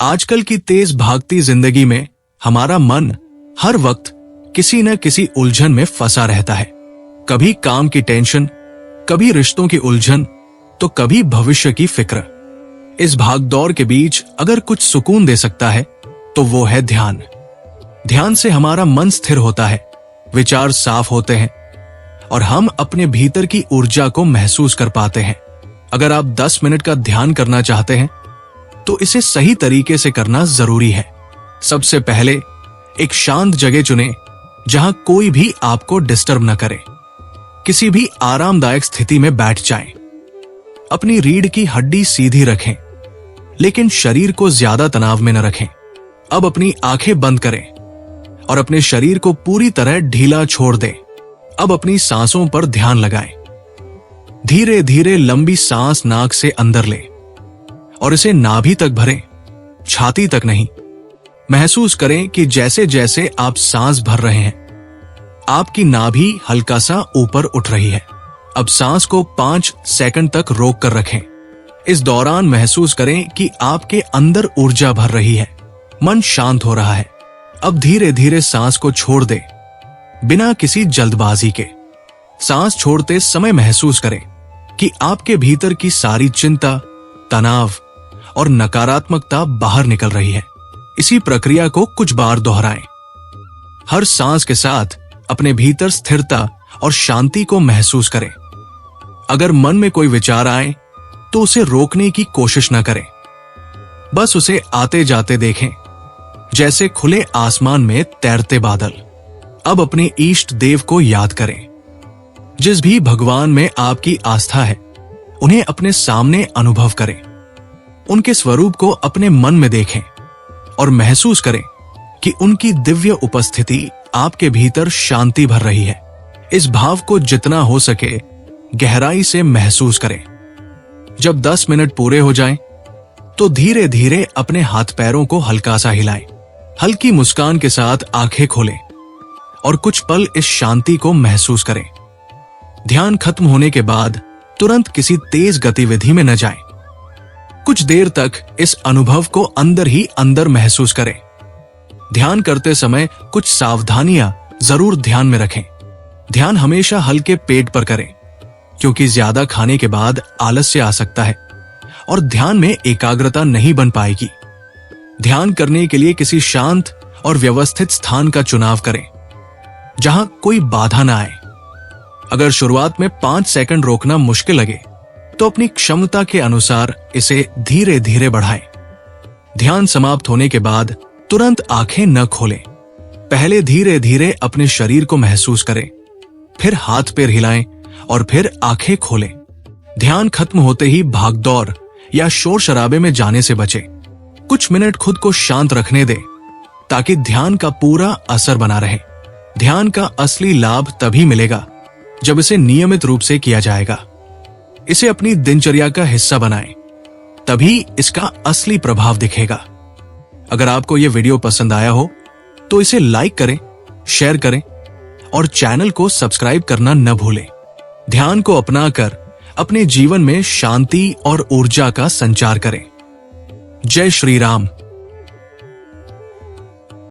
आजकल की तेज भागती जिंदगी में हमारा मन हर वक्त किसी न किसी उलझन में फंसा रहता है। कभी काम की टेंशन, कभी रिश्तों की उलझन, तो कभी भविष्य की फिक्र। इस भागदौड़ के बीच अगर कुछ सुकून दे सकता है तो वो है ध्यान। ध्यान से हमारा मन स्थिर होता है, विचार साफ होते हैं और हम अपने भीतर की ऊर्जा को महसूस कर पाते हैं। अगर आप 10 मिनट का ध्यान करना चाहते हैं तो इसे सही तरीके से करना जरूरी है। सबसे पहले एक शांत जगह चुनें जहां कोई भी आपको डिस्टर्ब न करे। किसी भी आरामदायक स्थिति में बैठ जाएं। अपनी रीढ़ की हड्डी सीधी रखें, लेकिन शरीर को ज्यादा तनाव में न रखें। अब अपनी आंखें बंद करें और अपने शरीर को पूरी तरह ढीला छोड़ दें। अब अपनी सांसों पर ध्यान लगाएं। धीरे धीरे लंबी सांस नाक से अंदर लें और इसे नाभि तक भरें, छाती तक नहीं। महसूस करें कि जैसे जैसे आप सांस भर रहे हैं, आपकी नाभि हल्का सा ऊपर उठ रही है। अब सांस को 5 सेकंड तक रोक कर रखें। इस दौरान महसूस करें कि आपके अंदर ऊर्जा भर रही है, मन शांत हो रहा है। अब धीरे धीरे सांस को छोड़ दें, बिना किसी जल्दबाजी के। सांस छोड़ते समय महसूस करें कि आपके भीतर की सारी चिंता, तनाव और नकारात्मकता बाहर निकल रही है। इसी प्रक्रिया को कुछ बार दोहराएं। हर सांस के साथ अपने भीतर स्थिरता और शांति को महसूस करें। अगर मन में कोई विचार आए तो उसे रोकने की कोशिश न करें, बस उसे आते जाते देखें, जैसे खुले आसमान में तैरते बादल। अब अपने इष्ट देव को याद करें। जिस भी भगवान में आपकी आस्था है, उन्हें अपने सामने अनुभव करें। उनके स्वरूप को अपने मन में देखें और महसूस करें कि उनकी दिव्य उपस्थिति आपके भीतर शांति भर रही है। इस भाव को जितना हो सके गहराई से महसूस करें। जब 10 मिनट पूरे हो जाएं, तो धीरे धीरे अपने हाथ पैरों को हल्का सा हिलाएं। हल्की मुस्कान के साथ आंखें खोलें और कुछ पल इस शांति को महसूस करें। ध्यान खत्म होने के बाद तुरंत किसी तेज गतिविधि में न जाएं। कुछ देर तक इस अनुभव को अंदर ही अंदर महसूस करें। ध्यान करते समय कुछ सावधानियां जरूर ध्यान में रखें। ध्यान हमेशा हल्के पेट पर करें, क्योंकि ज्यादा खाने के बाद आलस्य आ सकता है और ध्यान में एकाग्रता नहीं बन पाएगी। ध्यान करने के लिए किसी शांत और व्यवस्थित स्थान का चुनाव करें, जहां कोई बाधा ना आए। अगर शुरुआत में 5 सेकंड रोकना मुश्किल लगे, तो अपनी क्षमता के अनुसार इसे धीरे धीरे बढ़ाएं। ध्यान समाप्त होने के बाद तुरंत आंखें न खोलें। पहले धीरे धीरे अपने शरीर को महसूस करें, फिर हाथ पैर हिलाएं और फिर आंखें खोलें। ध्यान खत्म होते ही भागदौड़ या शोर शराबे में जाने से बचें। कुछ मिनट खुद को शांत रखने दें, ताकि ध्यान का पूरा असर बना रहे। ध्यान का असली लाभ तभी मिलेगा जब इसे नियमित रूप से किया जाएगा। इसे अपनी दिनचर्या का हिस्सा बनाएं, तभी इसका असली प्रभाव दिखेगा। अगर आपको यह वीडियो पसंद आया हो तो इसे लाइक करें, शेयर करें और चैनल को सब्सक्राइब करना न भूलें। ध्यान को अपनाकर अपने जीवन में शांति और ऊर्जा का संचार करें। जय श्री राम।